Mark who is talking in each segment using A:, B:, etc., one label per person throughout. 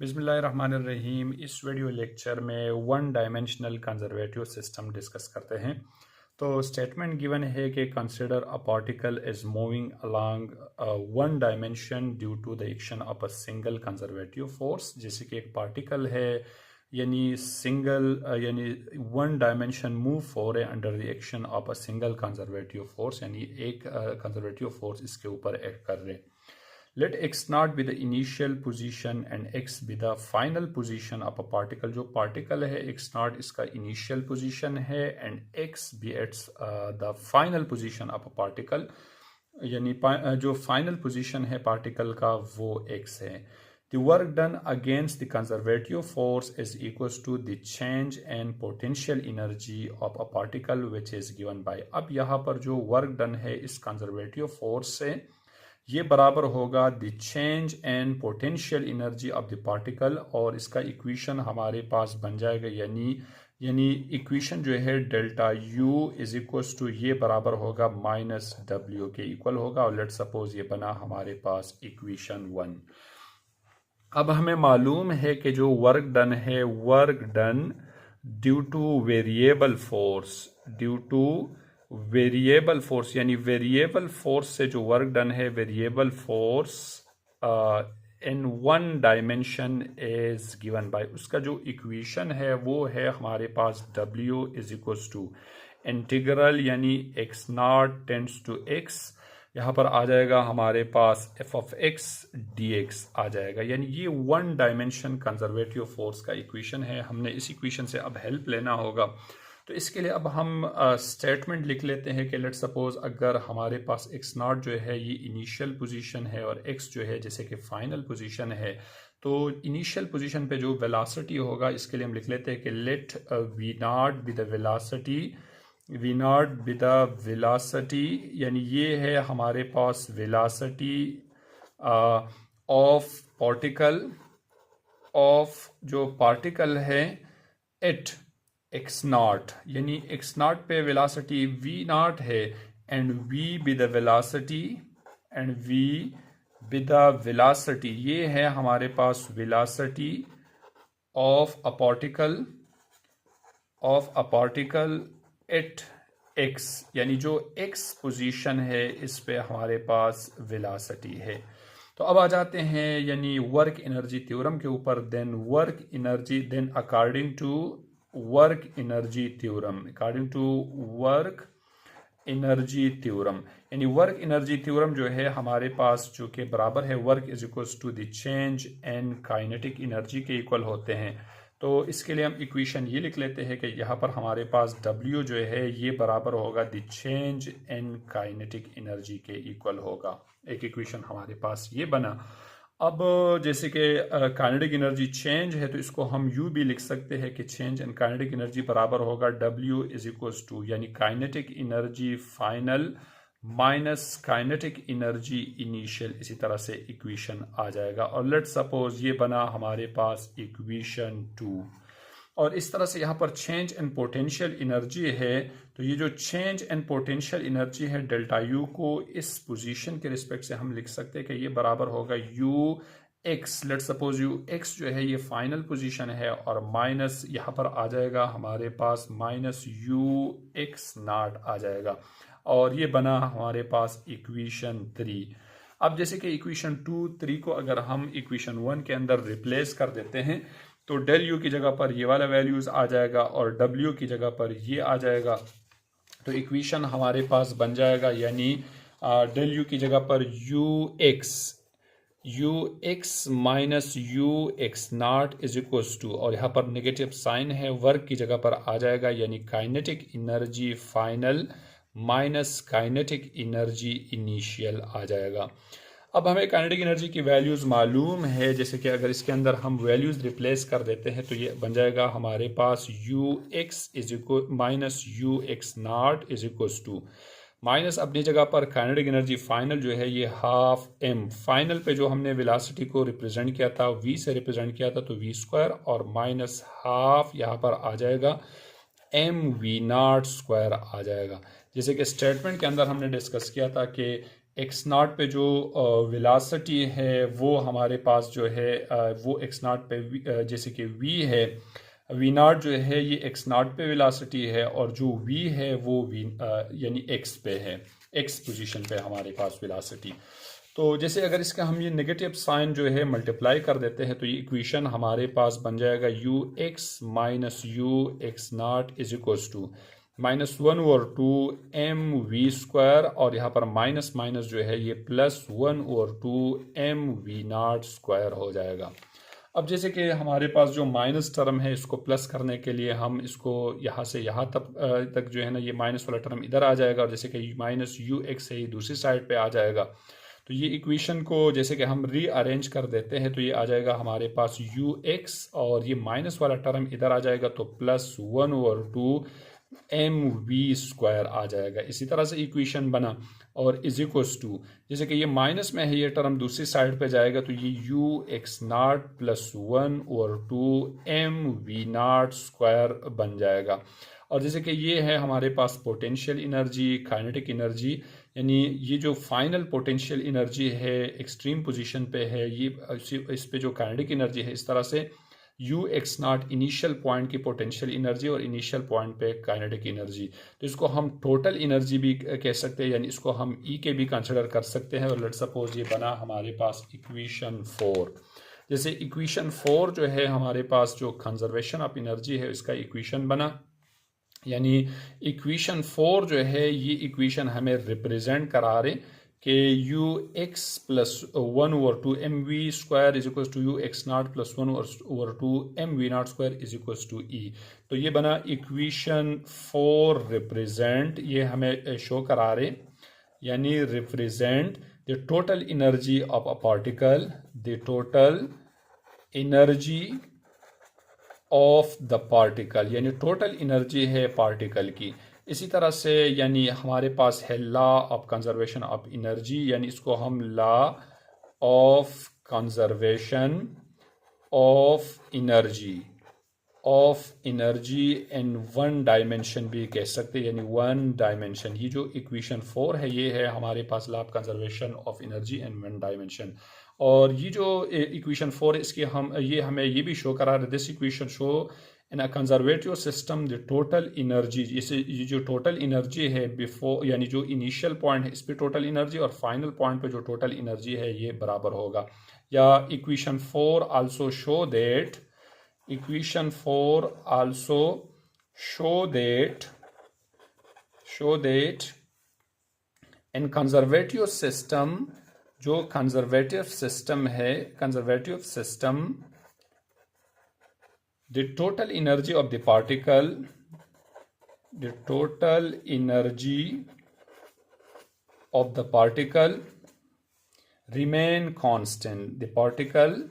A: बिस्मिल्लाहिर्रहमानिर्रहीम। इस video lecture में one dimensional conservative system discuss करते हैं। तो स्टेटमेंट गिवन है कि consider a particle is moving along one dimension due to the action of a single conservative force. जैसे कि एक पार्टिकल है यानी यानी वन डायमेंशन मूव हो रहे under the action of a single conservative force, यानी एक कंजर्वेटिव फोर्स इसके ऊपर एक्ट कर रहे। Let x naught be the initial position and x be the final position of a particle। जो particle है x naught इसका initial position है and x be its the final position of a particle, यानी जो final position है particle का वो x है। The work done against the conservative force is equals to the change and potential energy of a particle which is given by। अब यहाँ पर जो work done है इस conservative force से ये बराबर होगा the change and potential energy of the particle, और इसका इक्वेशन हमारे पास बन जाएगा यानी इक्वेशन जो है delta U is equals to ये बराबर होगा माइनस डब्ल्यू के इक्वल होगा। और लेट सपोज ये बना हमारे पास इक्वेशन 1। अब हमें मालूम है कि जो वर्क डन है work done due to variable force, यानी वेरिएबल फोर्स से जो वर्क डन है variable force in one dimension is given by, उसका जो इक्वेशन है वो है हमारे पास W is equals to integral यानी x not tends to x, यहाँ पर आ जाएगा हमारे पास f ऑफ x dx आ जाएगा। यानी ये वन डायमेंशन कंजर्वेटिव फोर्स का इक्वेशन है। हमने इस इक्वेशन से अब हेल्प लेना होगा। तो इसके लिए अब हम स्टेटमेंट लिख लेते हैं कि लेट सपोज अगर हमारे पास x नॉट जो है ये इनिशियल पोजीशन है और x जो है जैसे कि फाइनल पोजीशन है, तो इनिशियल पोजीशन पे जो वेलोसिटी होगा इसके लिए हम लिख लेते हैं कि let v not be the velocity, यानी ये है हमारे पास वेलोसिटी ऑफ जो पार्टिकल है एट एक्स नॉट, यानी एक्स नॉट पे वेलोसिटी वी नॉट है and V be the velocity ये है हमारे पास velocity of a particle at X, यानी जो एक्स पोजीशन है इस पे हमारे पास वेलोसिटी है। तो अब आ जाते हैं यानी वर्क एनर्जी थ्योरम के ऊपर। Then according to work energy theorem, यानी वर्क एनर्जी थ्योरम जो है हमारे पास जो कि बराबर है work is equals to the change and kinetic energy के इक्वल होते हैं। तो इसके लिए हम इक्वेशन ये लिख लेते हैं कि यहाँ पर हमारे पास W जो है ये बराबर होगा the change and kinetic energy के इक्वल होगा। एक इक्वेशन हमारे पास ये बना। अब जैसे कि काइनेटिक एनर्जी चेंज है तो इसको हम यू भी लिख सकते हैं कि चेंज एंड काइनेटिक एनर्जी बराबर होगा W इज इक्वल्स टू यानी kinetic energy final minus kinetic energy initial, इसी तरह से इक्वेशन आ जाएगा। और लेट सपोज ये बना हमारे पास इक्वेशन 2। और इस तरह से यहाँ पर चेंज एंड पोटेंशियल एनर्जी है, तो ये जो चेंज एंड पोटेंशियल एनर्जी है डेल्टा यू को इस पोजीशन के रिस्पेक्ट से हम लिख सकते हैं कि ये बराबर होगा you x. Let suppose you x जो है ये फाइनल पोजीशन है और माइनस यहाँ पर आ जाएगा हमारे पास माइनस यू एक्स नॉट आ जाएगा। और ये बना हमारे पास इक्वेशन 3। अब जैसे कि इक्वेशन 2, 3 को अगर हम इक्वेशन 1 के अंदर रिप्लेस कर देते हैं तो डेल यू की जगह पर ये वाला वैल्यूज आ जाएगा और डब्ल्यू की जगह पर ये आ जाएगा। तो इक्वेशन हमारे पास बन जाएगा यानी डेल यू की जगह पर U X minus U X not is equals to, और यहाँ पर नेगेटिव साइन है वर्क की जगह पर आ जाएगा यानी kinetic energy final minus kinetic energy initial आ जाएगा। अब हमें काइनेटिक एनर्जी की वैल्यूज़ मालूम है, जैसे कि अगर इसके अंदर हम वैल्यूज़ रिप्लेस कर देते हैं तो ये बन जाएगा हमारे पास U X is equal minus U X not is equals to minus अपनी जगह पर काइनेटिक एनर्जी फाइनल जो है ये हाफ एम, फाइनल पे जो हमने वेलोसिटी को रिप्रेजेंट किया था वी से रिप्रेजेंट किया था तो वी स्क्वायर, और माइनस हाफ यहाँ पर आ जाएगा एम वी नॉट स्क्वायर आ जाएगा। जैसे कि स्टेटमेंट के अंदर हमने डिस्कस किया था कि एक्स नॉट पे जो वेलासिटी है वो हमारे पास जो है वो एक्स नॉट पे जैसे कि वी है, वी नॉट जो है ये एक्स नॉट पे वेलासिटी है, और जो वी है वो वी यानी एक्स पे है, एक्स पोजीशन पे हमारे पास वेलासिटी। तो जैसे अगर इसका हम ये नेगेटिव साइन जो है मल्टीप्लाई कर देते हैं तो ये इक्वेशन हमारे पास बन जाएगा U X minus U X not is equals to -1/2 mv², और यहाँ पर माइनस माइनस जो है ये +1/2 mv0² हो जाएगा। अब जैसे कि हमारे पास जो माइनस टर्म है इसको प्लस करने के लिए हम इसको यहाँ से यहाँ तक जो है ना ये माइनस वाला टर्म इधर आ जाएगा, और जैसे कि माइनस यू एक्स है ये दूसरी साइड पे आ जाएगा। तो ये इक्वेशन को जैसे कि हम रीअरेंज कर देते हैं तो ये आ जाएगा हमारे पास यू एक्स, और ये माइनस वाला टर्म इधर आ जाएगा तो +1/2 mv² आ जाएगा। इसी तरह से इक्वेशन बना, और इज इक्वल्स टू जैसे कि ये माइनस में है ये टर्म दूसरी साइड पे जाएगा तो ये यू एक्स नॉट +1/2 mv0² बन जाएगा। और जैसे कि ये है हमारे पास पोटेंशियल एनर्जी, काइनेटिक एनर्जी, यानी ये जो फाइनल पोटेंशियल एनर्जी है एक्सट्रीम पोजीशन पे है, ये इस पे जो काइनेटिक एनर्जी है, इस तरह से you X not initial point की पोटेंशियल एनर्जी और इनिशियल पॉइंट पे काइनेटिक एनर्जी, तो इसको हम टोटल एनर्जी भी कह सकते हैं, यानी इसको हम ई के भी कंसिडर कर सकते हैं। और लेट्स सपोज ये बना हमारे पास इक्वेशन 4। जैसे इक्वेशन 4 जो है हमारे पास जो कंजर्वेशन ऑफ एनर्जी है इसका इक्वेशन बना, यानी इक्वेशन 4 जो है ये इक्वेशन हमें रिप्रेजेंट करा रहे कि U X +1/2 mv² is equal to U X naught +1/2 mv0² is equal to E. तो ये बना इक्वेशन 4 रिप्रेजेंट, ये हमें शो करा रहे, यानी represent the total energy of a particle, the total energy of the particle, यानी टोटल एनर्जी है पार्टिकल की। इसी तरह से यानी हमारे पास है law of conservation of energy, यानी इसको हम law of conservation of energy in one dimension भी कह सकते हैं, यानी वन डायमेंशन। ये जो इक्वेशन 4 है ये है हमारे पास law of conservation of energy in one dimension. और ये जो इक्वेशन 4 है इसकी हम ये हमें ये भी शो करा रहे, this equation show in a conservative system the total energy, जैसे ये जो टोटल एनर्जी है बिफोर, यानी जो इनिशियल पॉइंट है इस पे टोटल एनर्जी और फाइनल पॉइंट पे जो टोटल एनर्जी है ये बराबर होगा। या equation 4 also show that, equation 4 also show that in conservative system, जो conservative system है, conservative system, the total energy of the particle, the total energy of the particle remain constant, the particle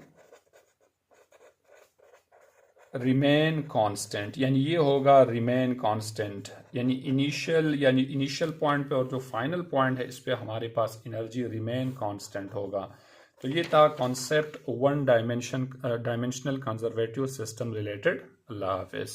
A: remain constant, यानी ये होगा remain constant, यानी initial point पे और जो final point है इस पे हमारे पास एनर्जी रिमेन कांस्टेंट होगा। तो ये था concept one dimensional conservative system related. अल्लाह हाफिज़।